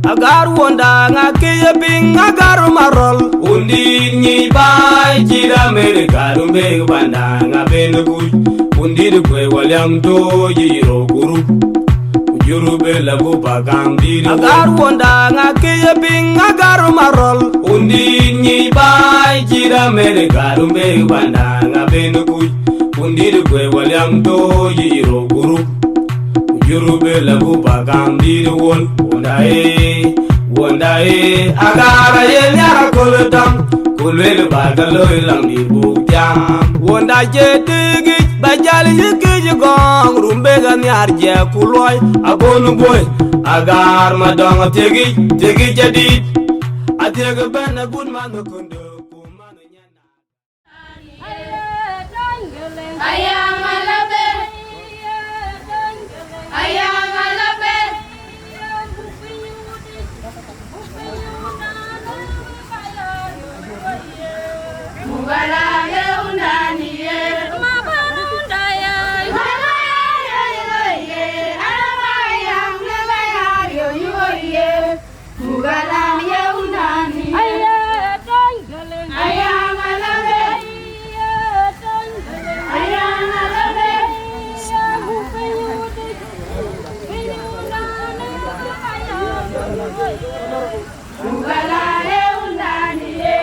Agar wonda ngake ping agar marol undi ni bai jira mere karumbe banda ngabene guj undi de kwe walyam to yiro guru ujuru be labu bagam diri agar wonda ngake ping agar marol undi ni bai jira mere karumbe banda ngabene guj undi de kwe walyam to yiro guru Yurube lagu bagam diri wondae agara ye nyara kolotam kulwele bagalo ilang di bujam wonda je digi bajal yiki gong rumbe gan yar je kuloy agonu boy agar madong tegi jadi atega bana gun man kondo kumano nyana ayang alabe ayang alabe mugala ye unani ye mabanda ye malaya ye alayang lebaya yo ye mugala ye unani ayang alabe ayang alabe mugala ye unani ye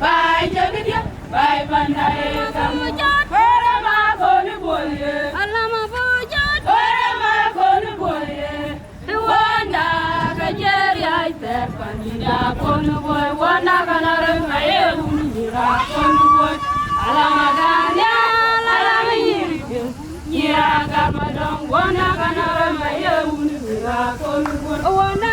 Bye, Jabia, bye, Bandae, Kamuja, Orama, Koniboye, Alama Boja, Orama, Koniboye, the Wanda, Kajeria, Panida, Koniboy, Wanda, Ganara, Mayura, Koniboy, Alama Ganya, Alama Yiri, Yira, Gamadon, Wanda, Ganara, Mayura, Koniboy, Wanda.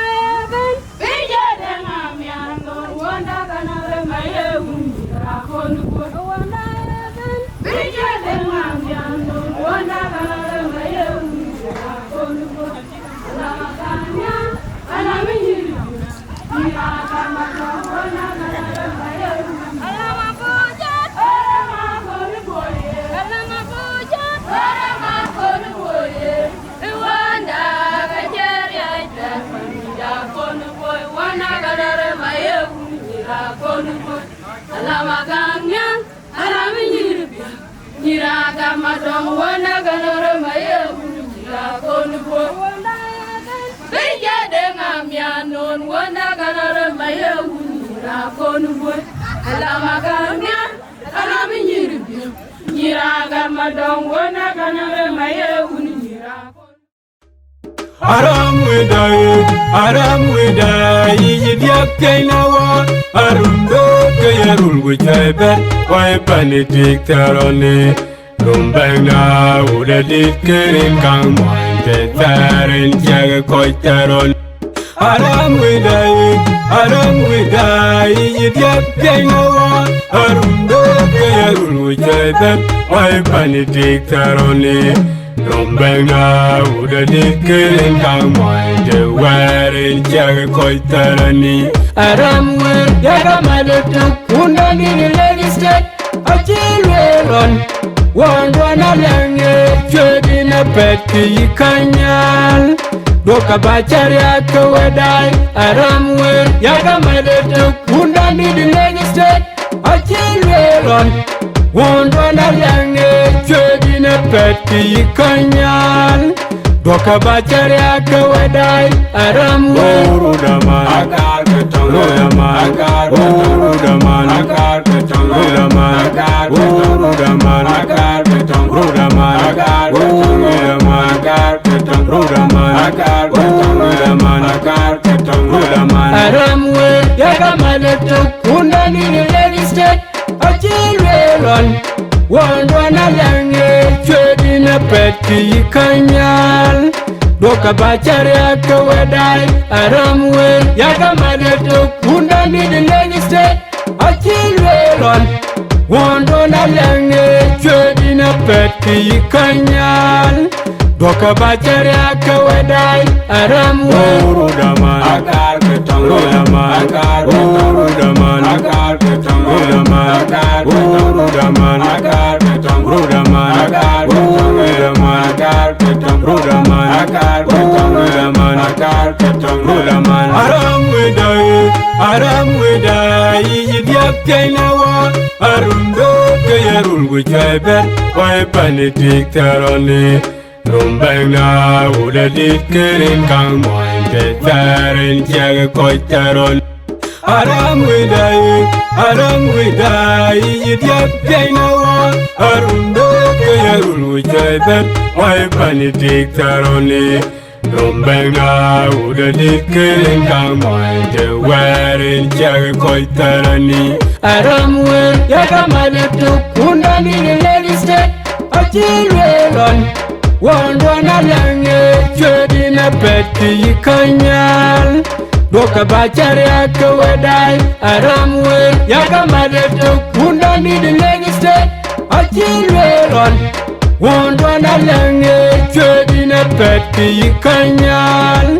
Alamaganya, Alamir, Niraga Madam, Wana Ganora Maya, Nirago, Beja de Mamianon, Wana Ganora Maya, Nirago, Alamaganya, Alamir, Niraga Madam, Wana Ganora Maya, Nirago. Aram widai, yidiak kainawa, arundo kayarul wujaibat, wai panitik tarone, lumbangna udah dikerin kang moin tetarin jaga koi taron. Aram widai, yidiak kainawa, arundo kayarul wujaibat wai panidiktaroni Rombengna udah dikirin kang moy de warin jaga koitarani Aram wer yaga maletuk undani ni legistate Achilweron Wandwana lenge Chedi na peti kanyal Doka bachari yaka wedai Aram wer yaga maletuk undani ni legistate Achilweron Wandwana lenge Chedi na peti kanyal Doka bachari yaka wedai Aram wer Urudaman Akar ketong Urudaman Akar Urudaman Akar ketong Urudaman Akar Urudaman Akar ketong Urudaman Akar Urudaman Akar ketong Urudaman Akar ketong Urudaman Akar ketong Urudaman Aram wer yaga maletuk undani ni legistate Achilweron Wandwana lenge Chedi na peti kanyal Doka bachari yaka wedai Aram wer yaga maletuk undani ni legistate Achilweron Wandwana lenge Chedi na peti kanyal Doka bachari yaka wedai Aram wer Urudaman Akar ketong Urudaman Akar ketong Urudaman Akar ketong Urudaman Akar ketong Urudaman Akar ketong Urudaman Akar ketong Urudaman Akar ketong Urudaman Akar ketong Urudaman Akar ketong Urudaman Aram wedai Yidiak kainawa Arundo kayarul wujaibat wai panidiktaroni Rombengna udah dikirin kang moy de tarin jaga koitaron Aram wedai Yidiak kainawa Arundo kayarul wujaibat wai panidiktaroni Rombengna udah dikirin kang moy de warin jaga koitarani Aram wer yaga maletuk undani ni legistate Achilweron Wandwana lenge Chedi na peti kanyal Doka bachari yaka wedai Aram wer yaga maletuk undani ni legistate Achilweron Wandwana lenge Chedi na peti kanyal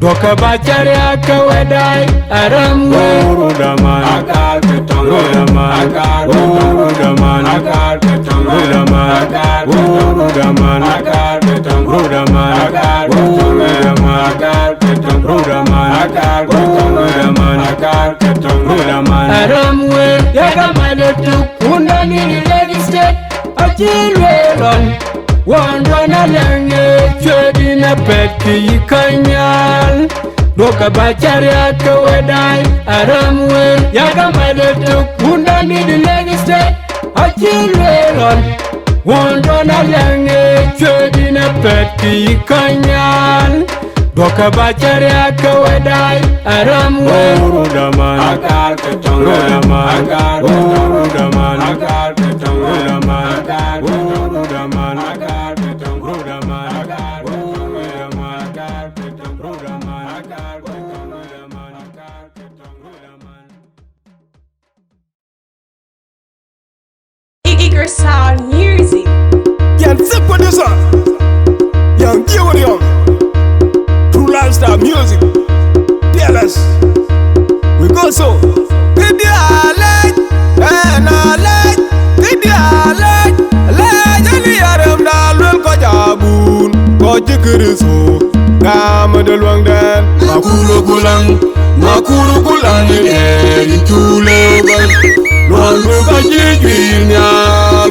Doka bachari yaka wedai Aram wer Urudaman Akar ketong Urudaman Akar ketong Urudaman Akar ketong Urudaman Akar ketong Urudaman Akar ketong Urudaman Akar ketong Urudaman Akar ketong Urudaman Akar ketong Urudaman Akar ketong Urudaman Aram wer yaga maletuk undani ni legistate Achilweron Wandwana lenge Chedi na peti kanyal Doka bachari yaka wedai Aram wer yaga maletuk undani ni legistate Achilweron Wandwana lenge Chedi na peti kanyal Doka bachari yaka wedai Aram wer Urudaman Akar ketong Urudaman Akar ketong Urudaman Akar ketong Urudaman Akar ketong Urudaman Akar ketong Urudaman Akar ketong Urudaman Akar ketong Urudaman Akar ketong Urudaman Akar ketong Urudaman Eager Sound Music. Young sick producer, young deal with young. True lifestyle music. Fearless. We go so. Give you a light, and a light. Give you a light, light. And the Adam that will go jabun. Go jikiriso. Come the long dan. Makulu kulang, in chule. Nwangu ka jijwinya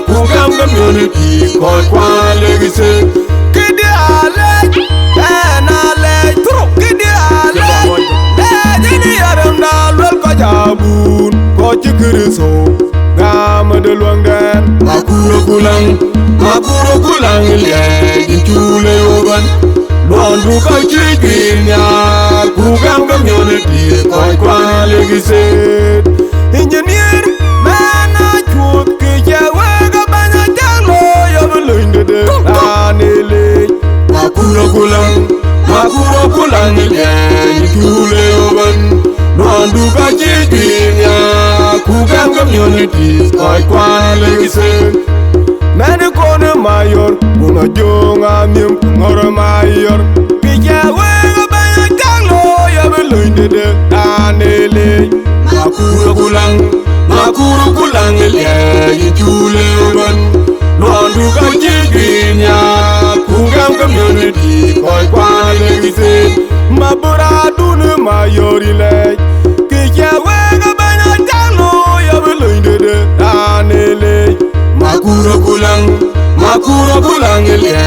Kukam community Kwa legise Kidi alej Ena alej Turo Kidi alej Lejini Adam dalwel ko jabun Ko jikiriso Gama de luang den Makuro kulang Leji chule oban Nwangu ka jijwinya Kukam community Kwa legise Engineer Mana chuột kỳ cha quê có ba nhà chắc lô Yo mà luyện được được Ta nê lê Makuro kulang Nye chú lê ô bần Noan du ka chi tuyên ya Kukam community communities koi kwan legisen Mene kone mayor Kuna jonga mim ngoro mayor Kija wega banya janglo Yabe loindede anele Makuru kulang Ile yitule ban Luandu kajiginya Kungam community koi kwan legisen Mabura dune mayor ile Kija wega banya janglo Yabe loindede anele Makuro kulang ile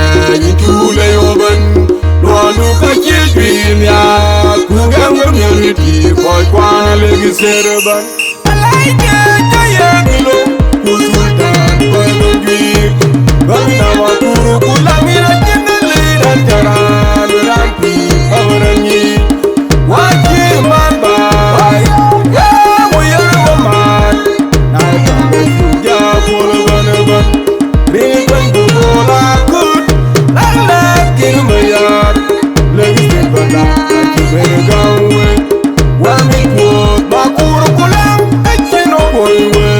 yitule yoban Luandu kajiginya Kungam community koi kwan legisereban Alaike jayegilo Kusultan koi gojwir Gomina makuro kulang ile jindali dan jaran Rampi awaranyi Wajir man bay Muyar waman Naika mesuja polo banaban Rini kwengu bola kut Lalak kirmayar Lagi sepala Aji beregawe Wami kuot makuro kulang Kachino boywe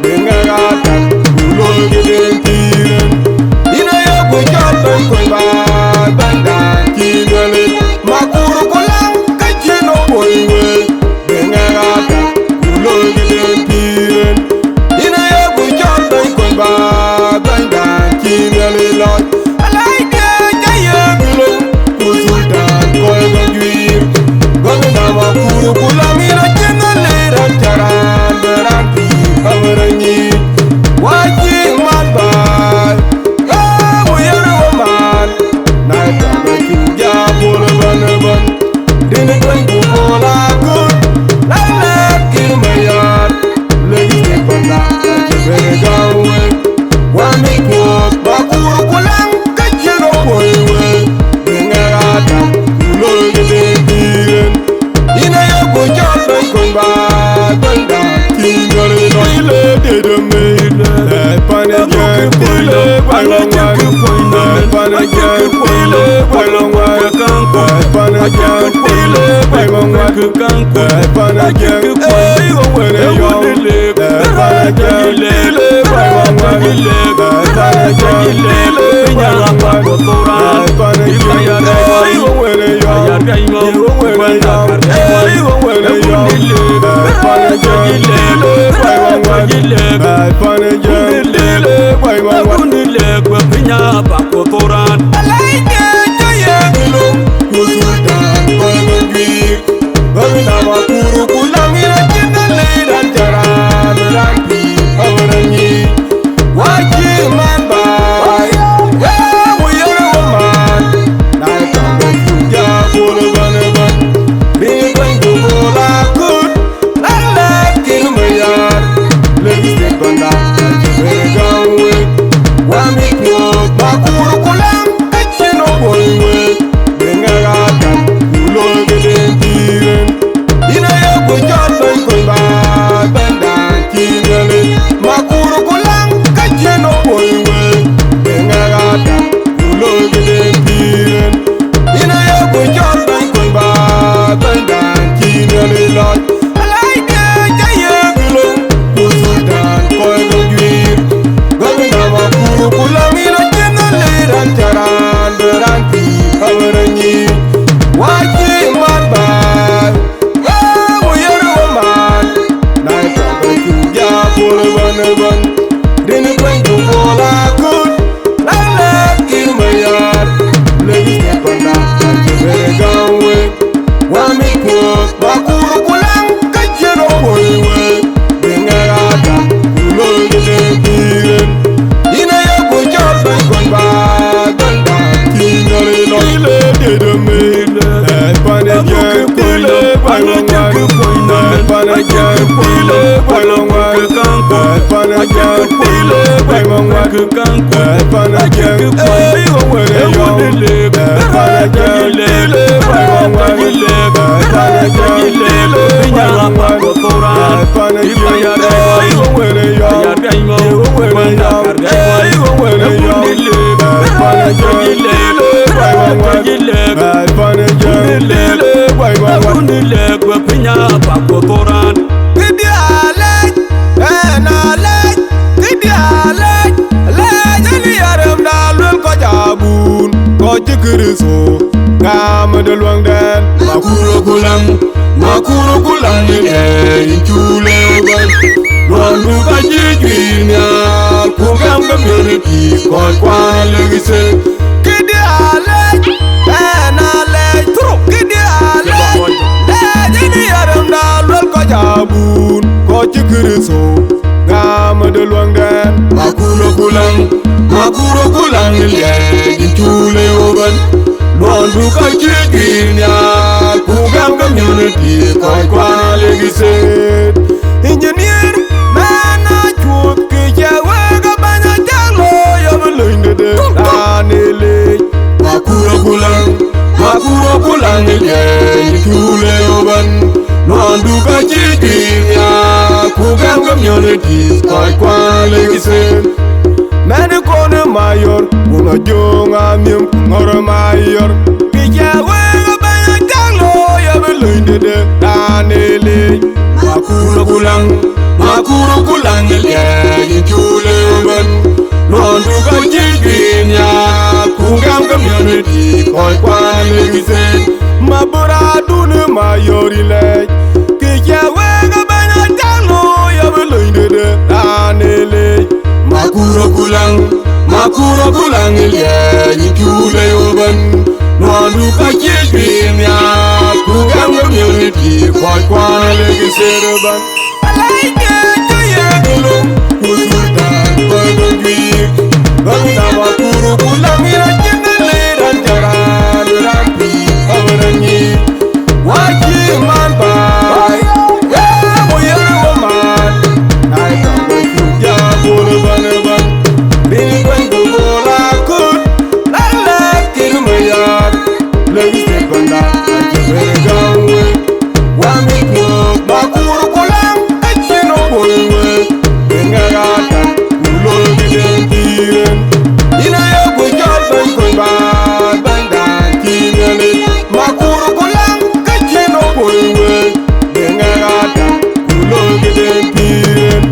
Bengagatan Ulo geden tiren Ina ya kwe jatan kwe bandan Kingali makuro kulang Kachino boywe Bengagatan Ulo geden tiren Ina ya kwe jatan kwe bandan Kingali loy Alaike jayegilo Kusultan koi gojwir Gomina makuro kulang ina jindali dan jaran Beranti awaranyi Wajib man bay Muyar waman Naika mesuja polo banaban Dini kwengu bola kut Lalak kirmayar Lagi sepala Aji beregawe Wami kuot makuro kulang Kachino boywe Bengagatan Ulo geden tiren Ina ya kwe jatan kwe bandan Kingali no ile dede meile Epane jen kwile Wailongwan Epane jen kwile Wailongwan Epane jen kwile Wailongwan Epane jen kwile Wailongwan Epane jen kwile Wailongwan Epane jen kwile Wailongwan Epane jen Pinya pa kotoran. Bibiale, na chikiriso ngam de luang den makuro kulang ni e chule oban luandu ka jinya kugam ga miriki ko kwale gise kidi ale ale tru kidi ale jini yaram dal ko jabun ko chikiriso ngam de luang den makuro kulang ni e chule oban luandu ka jinya kugam ga miriki ko kwale gise engineer mana chuột ki jawe ga banya jalo ya belinde de anele makuro kulang ye chule oban luandu ka jinya kugam ga miriki ko kwale gise mene kone mayor una jonga miem ngoro mayor ki jawe ga banya jalo ya belinde de anele makuro kulang ye chule oban luandu ka jinya kugam ga miriki ko kwale gise mabura dune mayori le ki jawe ga banya jalo ya belinde de anele makuro kulang ye chule oban luandu ka jinya kugam ga miriki ko kwale gise oban makuro kulang ira jinele dan jaran rampi awranyi waji man bai moyer woman nai tambe kuja bole ban rin ban bola kut lala kirmaya lewiste banda ajere gawe wami ko makuro kulang achino boywe ngagata ulo gidentiren ina yo go jol ban ko banda kinele makuro kulang kachino boywe ngagata ulo gidentiren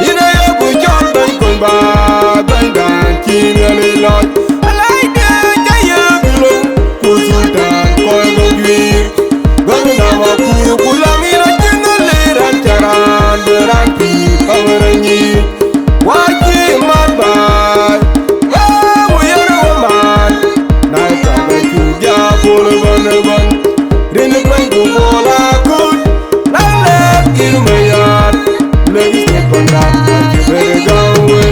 ina yo go jol ban ko banda kinele loj alaide jaye gulo kusultan ko go gwir gona makuro kulang ina jinele ran charan beranti awranyi waji man bai moyer woman nai tambe kuja bole ban rin ban bola kut lale kirmayat lewiste banda ajere gawe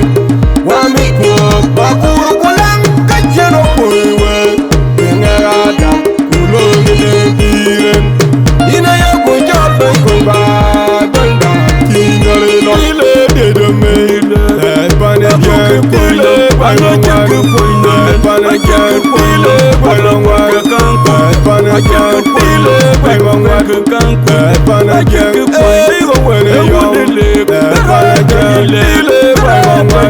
wami ko makuro kulang kacheno koiwe ngagata ulo gidentiren ina yo ko jol ban ko banda kinale lo ile de me bana je koile bana je koile bana je koile bana wa kan bana je koile bana kan bana je koile go wele yo bana je lele bana wa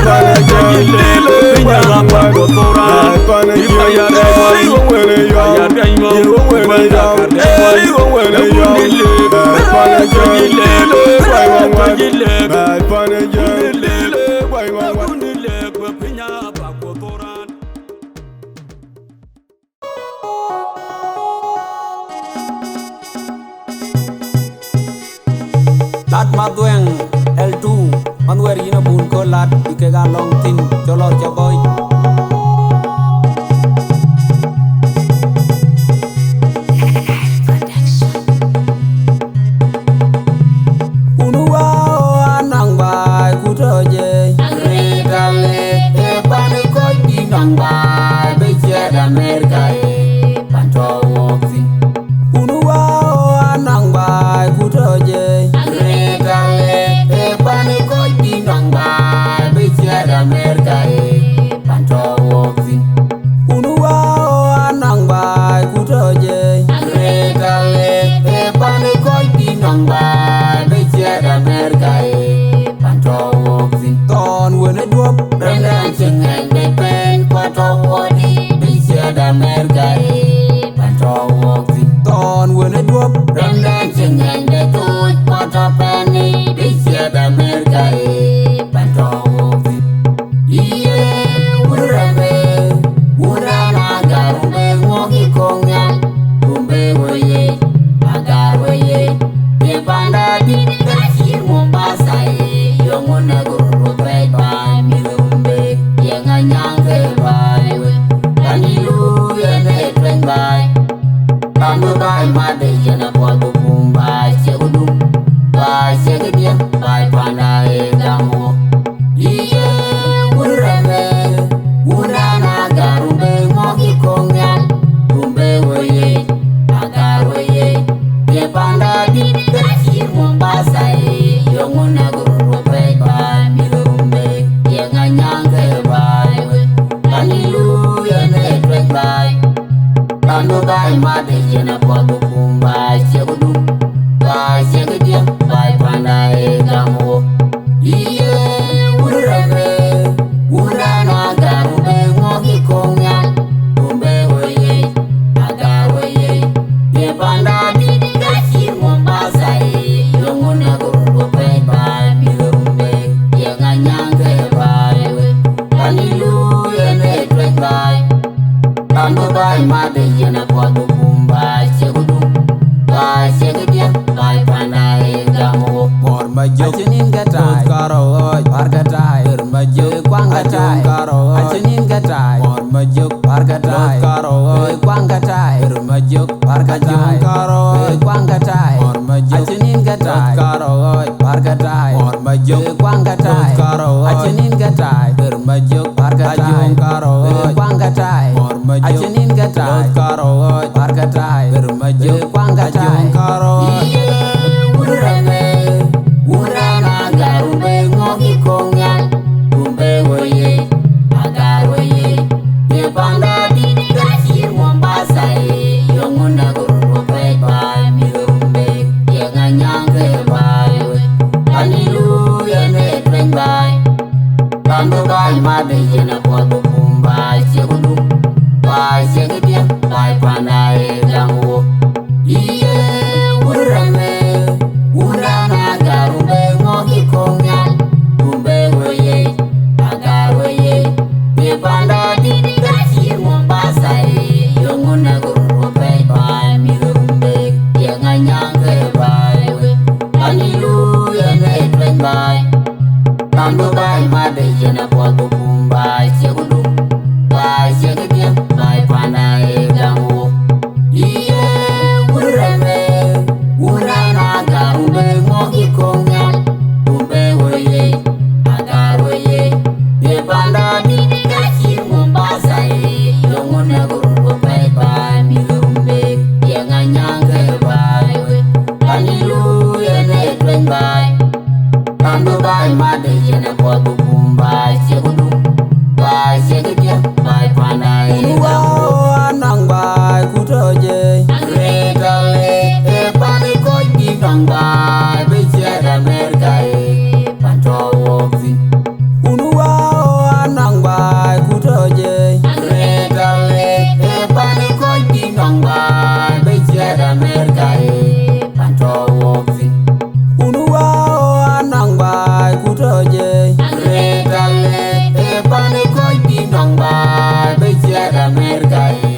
bana je lele bana wa dotora bana je go wele yo go wele yo go wele yo bana je lele bana wa bana je lat madueng L2 manwer yina bun ko lat ike ga long tin cholor chaboy unua anang bai kutoje retale e pan ko di nang bai be jeda merka e panto wokin unua anang bai kutoje America panto wokin unua anang bai kutoje rekale e pane koi dinang bai be jeda America panto wokin ton wene duop rendan cengeng be pen pato wodi be jeda America panto wokin ton wene duop rendan cengeng be tuj pato penny be jeda America panto wokin Urame, urana gatai karo pargatai majuk kwang gatai karo achenin gatai majuk pargatai karo kwang gatai majuk pargatai karo kwang gatai achenin gatai karo pargatai majuk kwang gatai karo achenin gatai majuk pargatai karo kwang gatai achenin gatai karo pargatai majuk kwang gatai karo urame urana garumbe ngogi kongyal rumbe woye agaroye ye banda di kasir Mombasa yongunda gurupe ba mi rumbe ye nganyang ke ba anilu ye ne tweng ba bando ba made ye na kwa kumba segudu ba segudia ba panda e dango iye urame urana garumbe ngogi kongyal rumbe woye agaroye ye banda di kasir Mombasa yonguna gurupe ba mi rumbe ye nganyang ke ba anilu ye ne tweng ba bando ba made ye na kwa kumba segudu ba segudia ba panda e dango iye urame urana garumbe ngogi kongyal rumbe woye agaroye ye banda di kasir Mombasa yonguna gurupe ba mi rumbe ye nganyang ke ba anilu ye ne tweng ba bando ba made ye na kwa kumba segudu ba segudia ba panda e dango anang ba kutoje retale e pane ko di nangba be jada merka e panto woksi unuwa anang ba kutoje retale e pane ko di nangba be jada merka e panto woksi unuwa anang ba kutoje retale e pane ko di nangba be jada merka e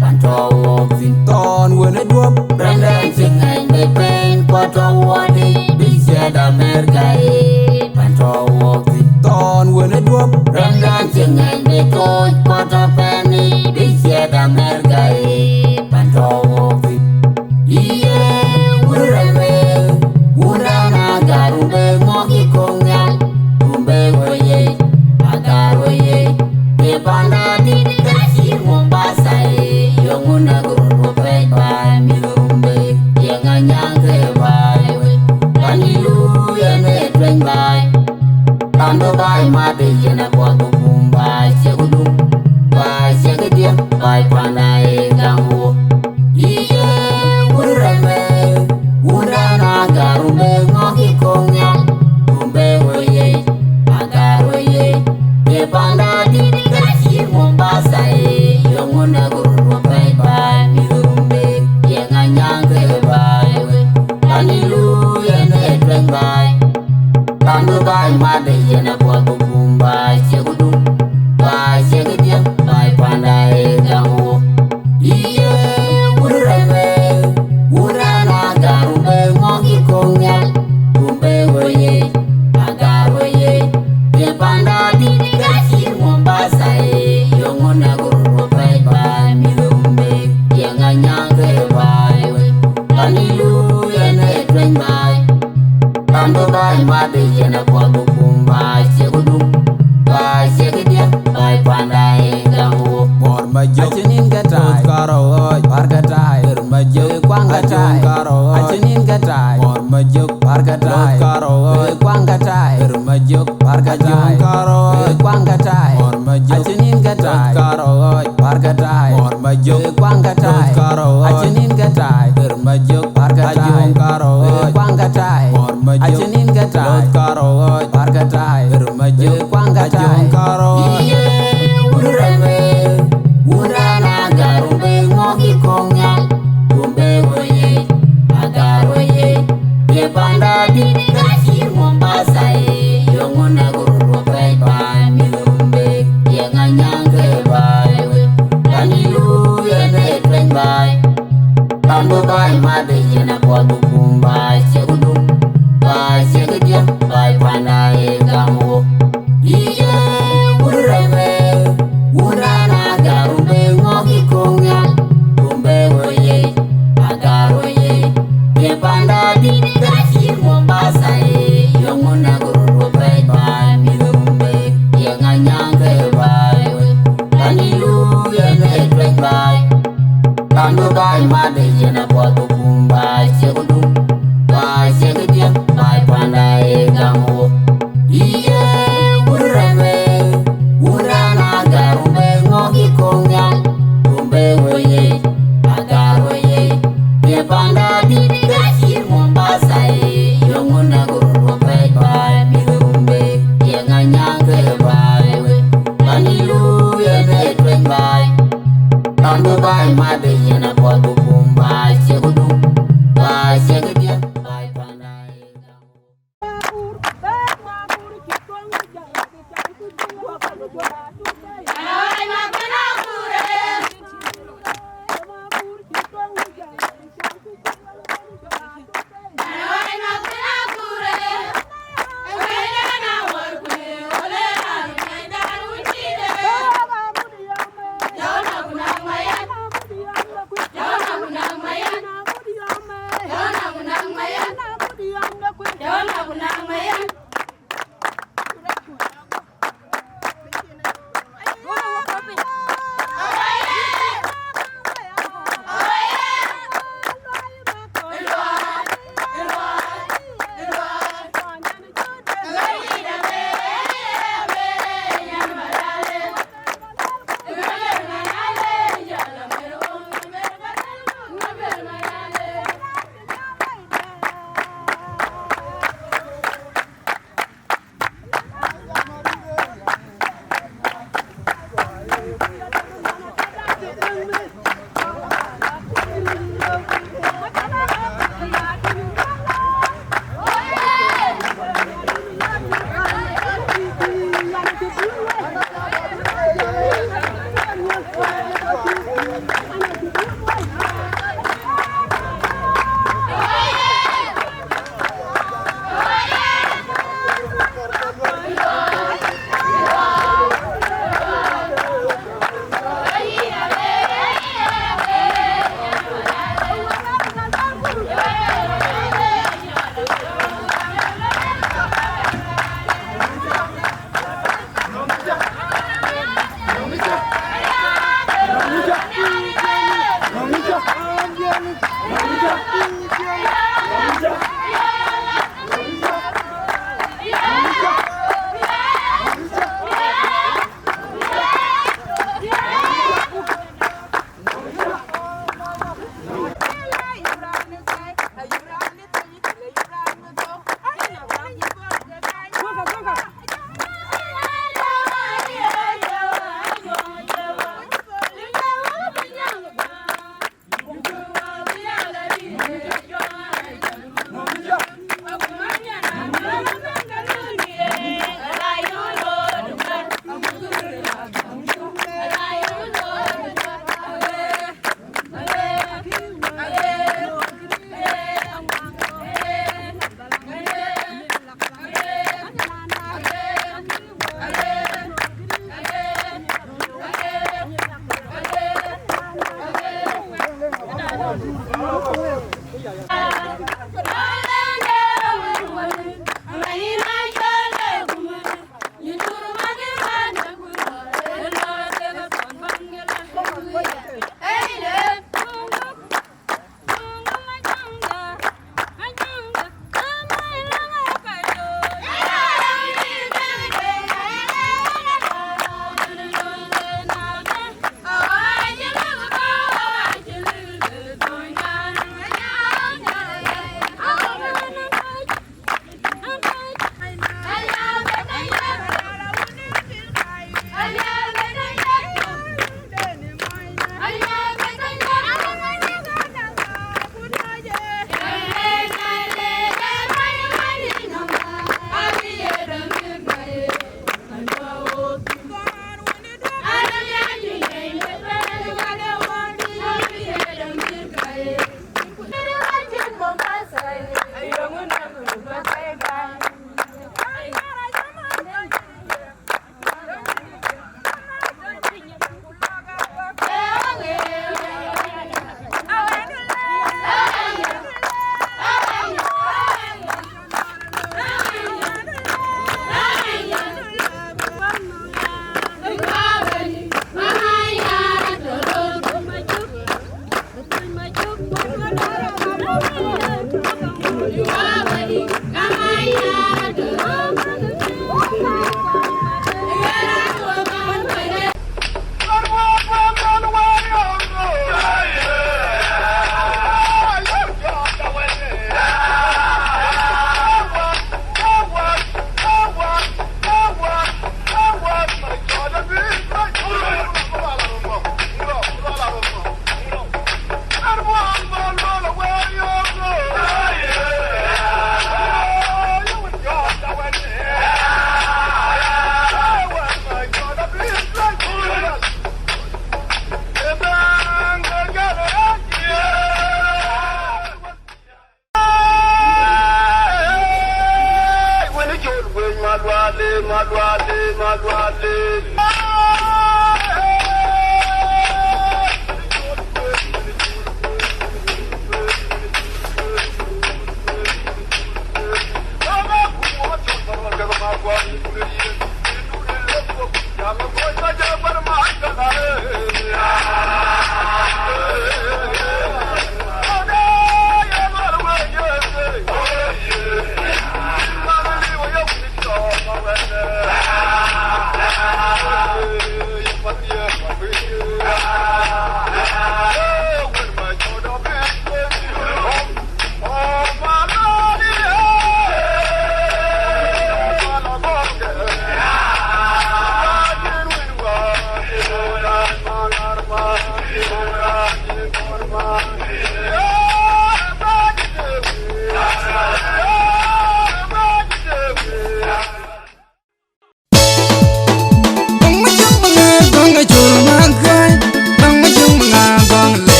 panto woksi ton wene duop Brandon singai me pen poto wadi bijada merka e panto woksi ton wene duop Brandon singai me toj poto peni bijada merka e panto woksi iye urame urana garumbe ngogi kongyal rumbe woye agaroye ye banda di kasir Mombasa yonguna gurupe ba mi rumbe ye nganyang ke ba anilu ye ne tweng ba bando ba made ye na kwa kumba segudu ba segudia ba panda e dango iye urame urana garumbe ngogi kongyal rumbe woye agaroye ye banda di kasir Mombasa yonguna gurupe ba mi rumbe ye nganyang ke ba anilu ye ne tweng ba bando ba made ye na kwa kumba segudu ba segudia ba panda e dango iye urame urana garumbe ngogi kongyal rumbe woye agaroye ye banda di kasir Mombasa yonguna gurupe ba mi rumbe ye nganyang ke ba anilu ye ne tweng ba bando ba made ye na kwa kumba segudu ba segudia ba panda e dango bor majuk achenin gatai karo pargatai majuk kwang gatai karo achenin gatai bor majuk pargatai karo kwang gatai majuk pargatai karo kwang gatai bor majuk achenin gatai karo pargatai bor majuk kwang gatai karo achenin gatai majuk pargatai karo kwang gatai bor majuk achenin gatai karo pargatai majuk kwang gatai karo iye urame urana garumbe ngogi kongyal rumbe woye agaroye ye banda di kasir Mombasa yonguna gurupe ba mi rumbe ye nganyang ke ba anilu ye ne tweng ba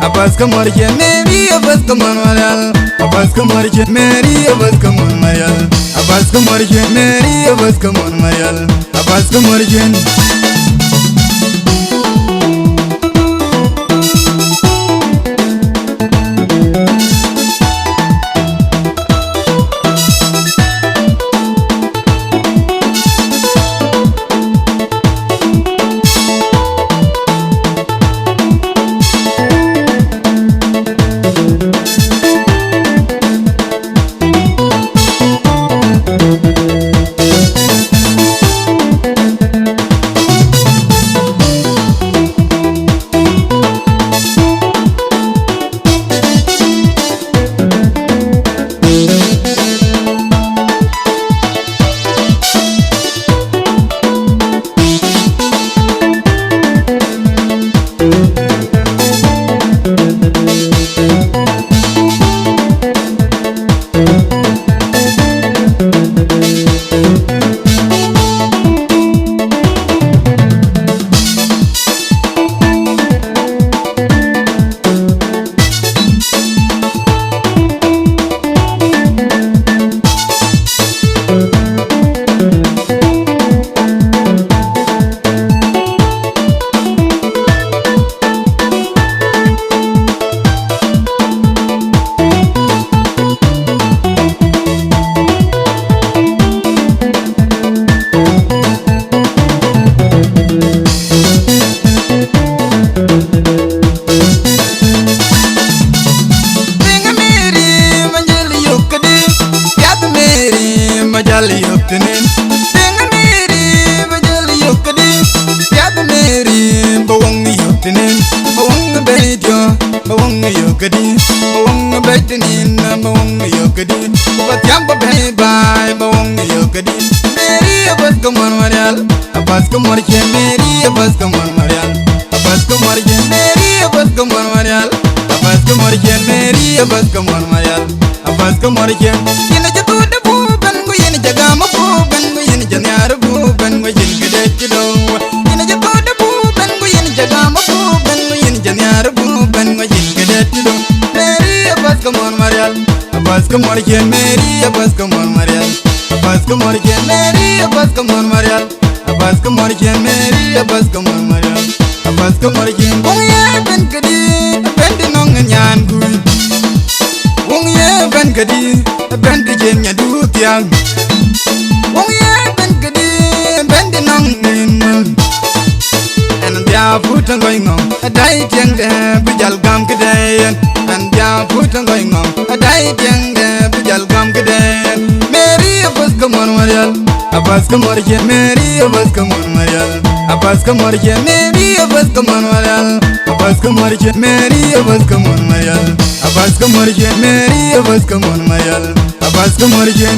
Come on again, Mary, Abbas, come on, Marial. Abbas, come on again, Mary, Abbas, come on, Marial. Abbas, come on again, Mary, Abbas, come on, Marial. Abbas, come on again. Bawang betinin, bawang yokedi, but yamba beba. Abaska Morje Mary, Abaska Marial. Abaska Morje Mary, Abaska Marial. Abaska Morje Mary, Abaska Marial. Abaska Morje. Yena jatu de buban go yena jagama buban go yena janyar buban go yin gede kido. Yena jatu de buban go yena jagama buban go yena janyar buban go yin gede kido. Mary, Abaska Marial. Abaska Morje Mary, Abaska Marial. Abaska Morje Mary, Abaska Marial. Abaska Morje Mary, Abaska Marial. Abaska Morje Wong ye ben kadi ben di nong nyan kui. Wong ye ben kadi ben di jen nya du tiang. Wong ye ben kadi ben di nong nin. And dia putang going on a dai tiang de bijal gam kedayan. And dia putang going on a dai tiang de bijal gam kedayan. Mary, Abaska Marial. Abaska Morje Mary, Abaska Marial. Abaska Morje Mary, Abaska Marial. Abaska Morje Mary, Abaska Marial. Abaska Morje Mary, Abaska Marial. Abaska Morje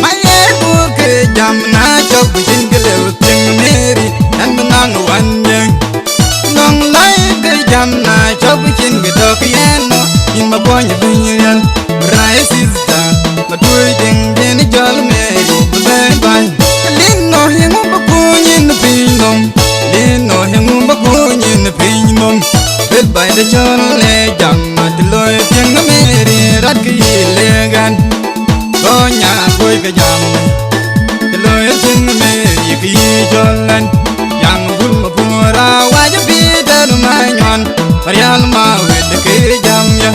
Maye buke jamna chok jingale uting Mary and nang wanjeng. Nong lai ke jamna chok jingale piano in my boy binyan. Rai sister, but we ding den jol Mary, bye bye. Lino hingu bakunyin the pinum, Lino hingu bakunyin the pinum. Goodbye the jol le jam at the loy ping Mary, Ratki legan. Gonya boy ka jam, the loy ping Mary ki jolan. Yang bul pura wajah Peter manyon, Marial ma with the ki jam ya.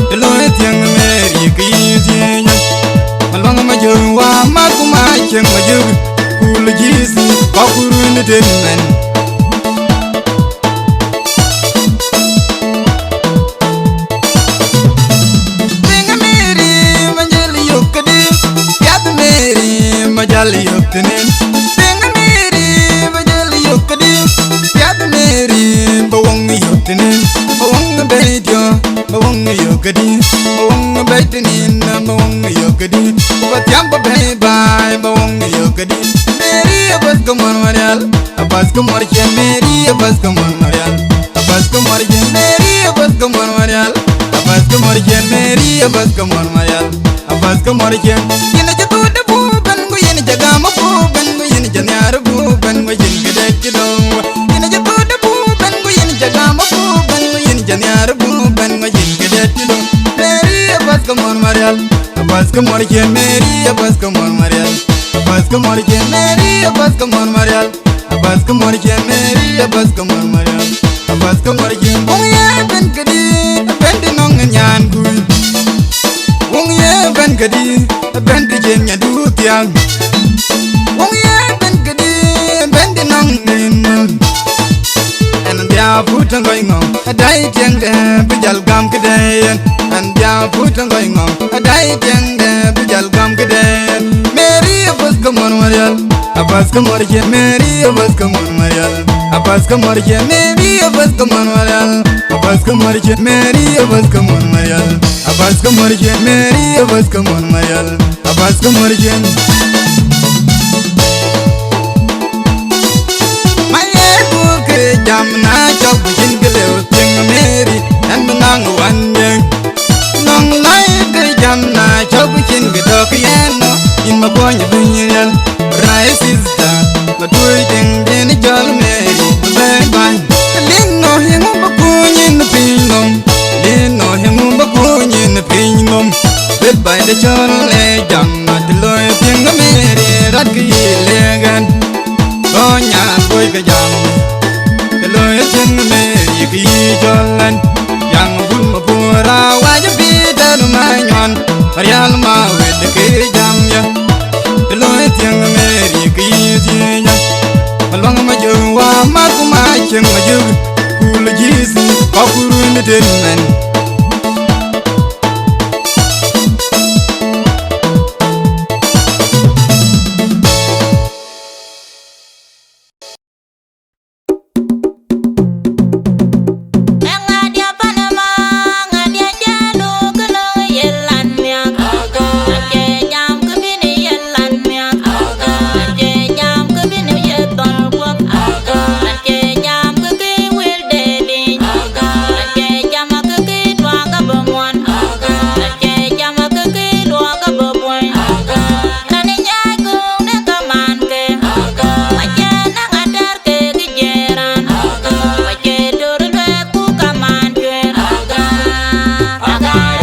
The loy ping Mary ki jinya. Malwanga majuwa makuma cheng majug kul jisi pakuru ni tenmen. Tenga Mary majali yokadi, yat Mary majali yoktenin. Tenga Mary majali yokadi, yat Mary bawang yoktenin. Bawang beidyo, bawang yokadi, bawang beidinin, bawang yokadi. Batiamba bye bye, bawang yokadi. Mary, Abaska Marial. Abaska Morje Mary, Abaska Marial. Abaska Morje Mary, Abaska Marial. Abaska Morje Mary, Abaska Marial. Abaska Morje. Yena jatu de buban go yena jagama buban go yena janyar buban go yin gede kido. Yena jatu de buban go yena jagama buban go yena janyar buban go yin gede kido. Mary, Abaska Marial. Abaska Morje Mary, Abaska Marial. Abaska Morje Mary, Abaska Marial. Abaska Morje Mary, Abaska Marial. Abaska Morje Wong ye ben kadi ben di nong nyan kui. Wong ye ben kadi ben di jen nya du tiang. Wong ye ben kadi ben di nong nin. And dia putang going on a dai tiang de bijal gam kedayan. And dia putang going on a dai tiang de bijal gam kedayan. Mary, Abaska Marial. Abaska Morje Mary, Abaska Marial. Abaska Morje Mary, Abaska Marial. Abaska Morje Mary, Abaska Marial. Abaska Morje Mary, Abaska Marial. Abaska Morje Maye buke jamna chok jingale uting Mary and nang wanjeng. Nong lai ke jamna chok jingale piano in my boy binyan. Rai sister, but we ding den jol Mary, bye bye. Lino hingu bakunyin the pinum, Lino hingu bakunyin the pinum. Goodbye the jol le jam at the loy ping Mary, Ratki legan. Gonya boy ka jam, the loy ping Mary ki jolan. Yang bul pura wajah Peter manyon, Marial ma with the ki jam ya. The loy ping Mary ki jinya. Malwanga majuwa makuma cheng majug kul jisi pakuru ni tenmen. Ngadia jalo kena yelan yang. Jam kebini Agara